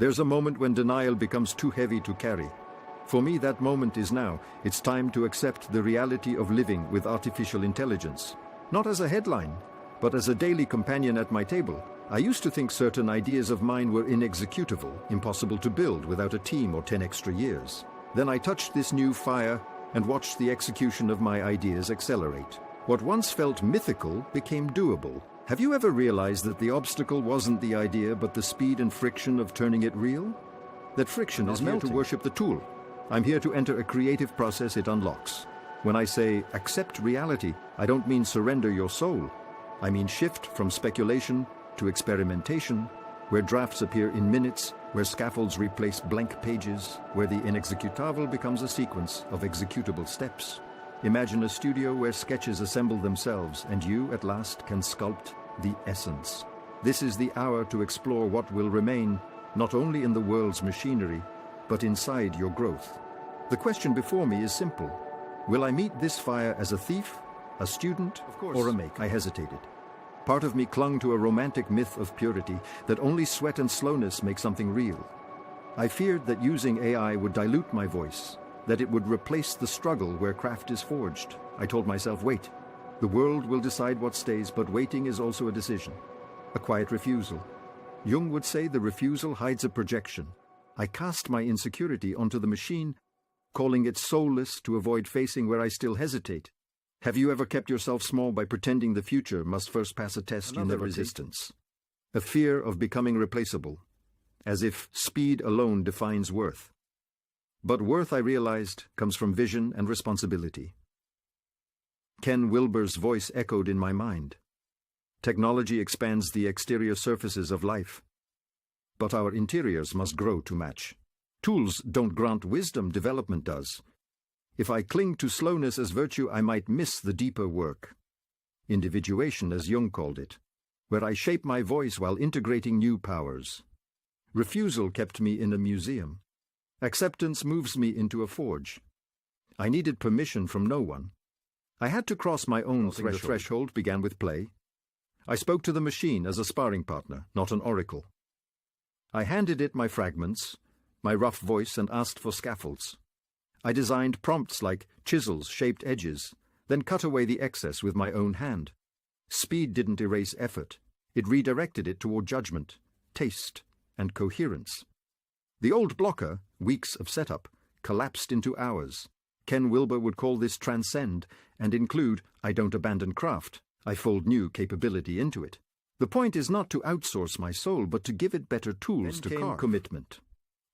There's a moment when denial becomes too heavy to carry. For me, that moment is now. It's time to accept the reality of living with artificial intelligence. Not as a headline, but as a daily companion at my table. I used to think certain ideas of mine were inexecutable, impossible to build without a team or 10 extra years. Then I touched this new fire and watched the execution of my ideas accelerate. What once felt mythical became doable. Have you ever realized that the obstacle wasn't the idea, but the speed and friction of turning it real? That friction is meant to worship the tool. I'm here to enter a creative process it unlocks. When I say accept reality, I don't mean surrender your soul. I mean shift from speculation to experimentation, where drafts appear in minutes, where scaffolds replace blank pages, where the inexecutable becomes a sequence of executable steps. Imagine a studio where sketches assemble themselves and you, at last, can sculpt the essence. This is the hour to explore what will remain, not only in the world's machinery, but inside your growth. The question before me is simple. Will I meet this fire as a thief, a student, or a maker? I hesitated. Part of me clung to a romantic myth of purity, that only sweat and slowness make something real. I feared that using AI would dilute my voice, that it would replace the struggle where craft is forged. I told myself, wait. The world will decide what stays, but waiting is also a decision. A quiet refusal. Jung would say the refusal hides a projection. I cast my insecurity onto the machine, calling it soulless to avoid facing where I still hesitate. Have you ever kept yourself small by pretending the future must first pass a test you never resistance? A fear of becoming replaceable, as if speed alone defines worth. But worth, I realized, comes from vision and responsibility. Ken Wilber's voice echoed in my mind. Technology expands the exterior surfaces of life, but our interiors must grow to match. Tools don't grant wisdom, development does. If I cling to slowness as virtue, I might miss the deeper work. Individuation, as Jung called it, where I shape my voice while integrating new powers. Refusal kept me in a museum. Acceptance moves me into a forge. I needed permission from no one. I had to cross my own threshold. The threshold began with play. I spoke to the machine as a sparring partner, not an oracle. I handed it my fragments, my rough voice, and asked for scaffolds. I designed prompts like chisels, shaped edges, then cut away the excess with my own hand. Speed didn't erase effort. It redirected it toward judgment, taste, and coherence. The old blocker, weeks of setup, collapsed into hours. Ken Wilber would call this transcend and include, I don't abandon craft, I fold new capability into it. The point is not to outsource my soul, but to give it better tools to carve. Commitment.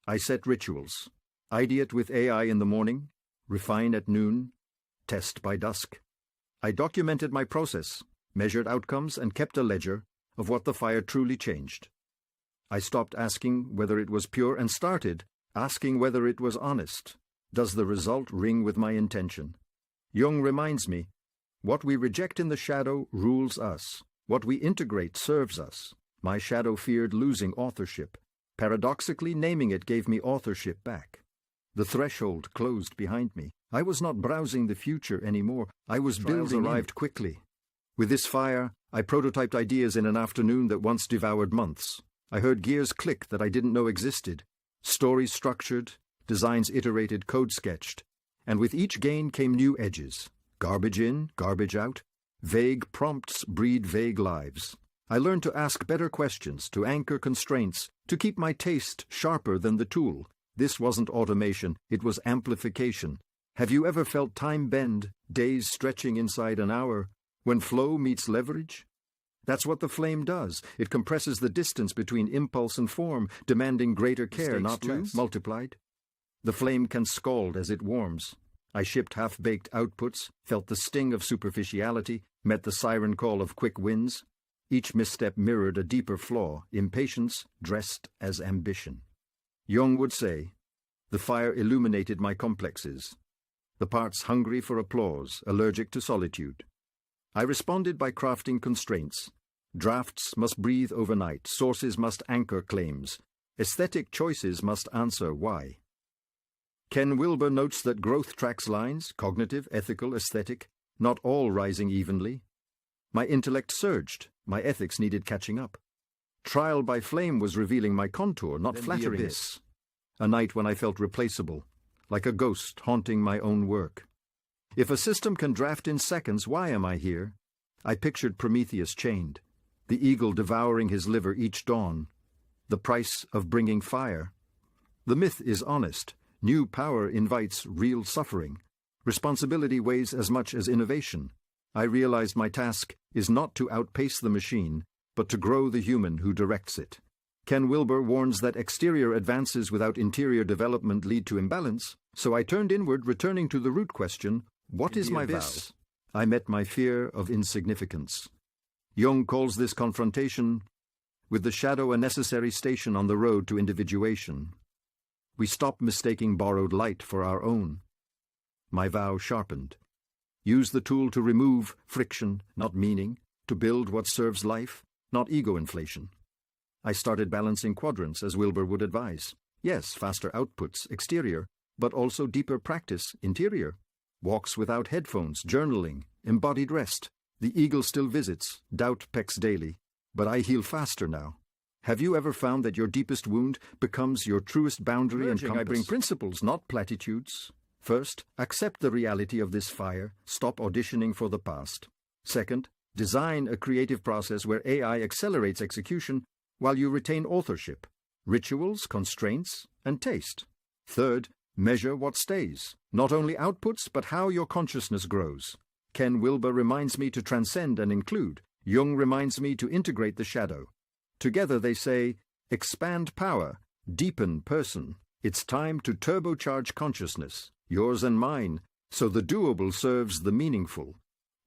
I set rituals. Ideate with AI in the morning, refine at noon, test by dusk. I documented my process, measured outcomes, and kept a ledger of what the fire truly changed. I stopped asking whether it was pure and started asking whether it was honest. Does the result ring with my intention? Jung reminds me, what we reject in the shadow rules us. What we integrate serves us. My shadow feared losing authorship. Paradoxically, naming it gave me authorship back. The threshold closed behind me. I was not browsing the future anymore. I was building. Arrived quickly. With this fire, I prototyped ideas in an afternoon that once devoured months. I heard gears click that I didn't know existed. Stories structured, designs iterated, code sketched. And with each gain came new edges. Garbage in, garbage out. Vague prompts breed vague lives. I learned to ask better questions, to anchor constraints, to keep my taste sharper than the tool. This wasn't automation, it was amplification. Have you ever felt time bend, days stretching inside an hour, when flow meets leverage? That's what the flame does. It compresses the distance between impulse and form, demanding greater care, not less. Multiplied. The flame can scald as it warms. I shipped half-baked outputs, felt the sting of superficiality, met the siren call of quick wins. Each misstep mirrored a deeper flaw, impatience dressed as ambition. Jung would say, the fire illuminated my complexes, the parts hungry for applause, allergic to solitude. I responded by crafting constraints. Drafts must breathe overnight, sources must anchor claims, aesthetic choices must answer why. Ken Wilber notes that growth tracks lines, cognitive, ethical, aesthetic, not all rising evenly. My intellect surged, my ethics needed catching up. Trial by flame was revealing my contour, not flattering it. A night when I felt replaceable, like a ghost haunting my own work. If a system can draft in seconds, why am I here? I pictured Prometheus chained, the eagle devouring his liver each dawn. The price of bringing fire. The myth is honest. New power invites real suffering. Responsibility weighs as much as innovation. I realized my task is not to outpace the machine, but to grow the human who directs it. Ken Wilber warns that exterior advances without interior development lead to imbalance, so I turned inward, returning to the root question, what is my vow? I met my fear of insignificance. Jung calls this confrontation with the shadow a necessary station on the road to individuation. We stop mistaking borrowed light for our own. My vow sharpened. Use the tool to remove friction, not meaning, to build what serves life, not ego inflation. I started balancing quadrants as Wilber would advise. Yes, faster outputs, exterior, but also deeper practice, interior. Walks without headphones, journaling, embodied rest. The eagle still visits, doubt pecks daily, but I heal faster now. Have you ever found that your deepest wound becomes your truest boundary and compass? I bring principles, not platitudes. First, accept the reality of this fire. Stop auditioning for the past. Second, design a creative process where AI accelerates execution while you retain authorship, rituals, constraints, and taste. Third, measure what stays, not only outputs, but how your consciousness grows. Ken Wilber reminds me to transcend and include. Jung reminds me to integrate the shadow. Together they say, expand power, deepen person. It's time to turbocharge consciousness, yours and mine, so the doable serves the meaningful.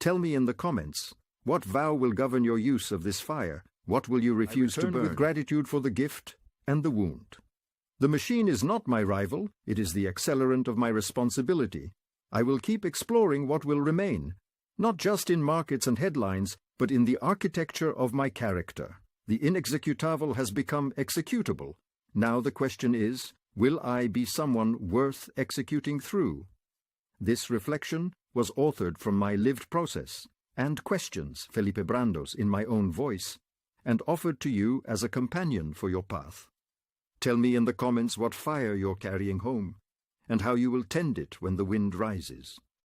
Tell me in the comments, what vow will govern your use of this fire? What will you refuse to burn? With gratitude for the gift and the wound. The machine is not my rival, it is the accelerant of my responsibility. I will keep exploring what will remain, not just in markets and headlines, but in the architecture of my character. The inexecutable has become executable. Now the question is, will I be someone worth executing through? This reflection was authored from my lived process and questions, Felipe Brandos, in my own voice, and offered to you as a companion for your path. Tell me in the comments what fire you're carrying home, and how you will tend it when the wind rises.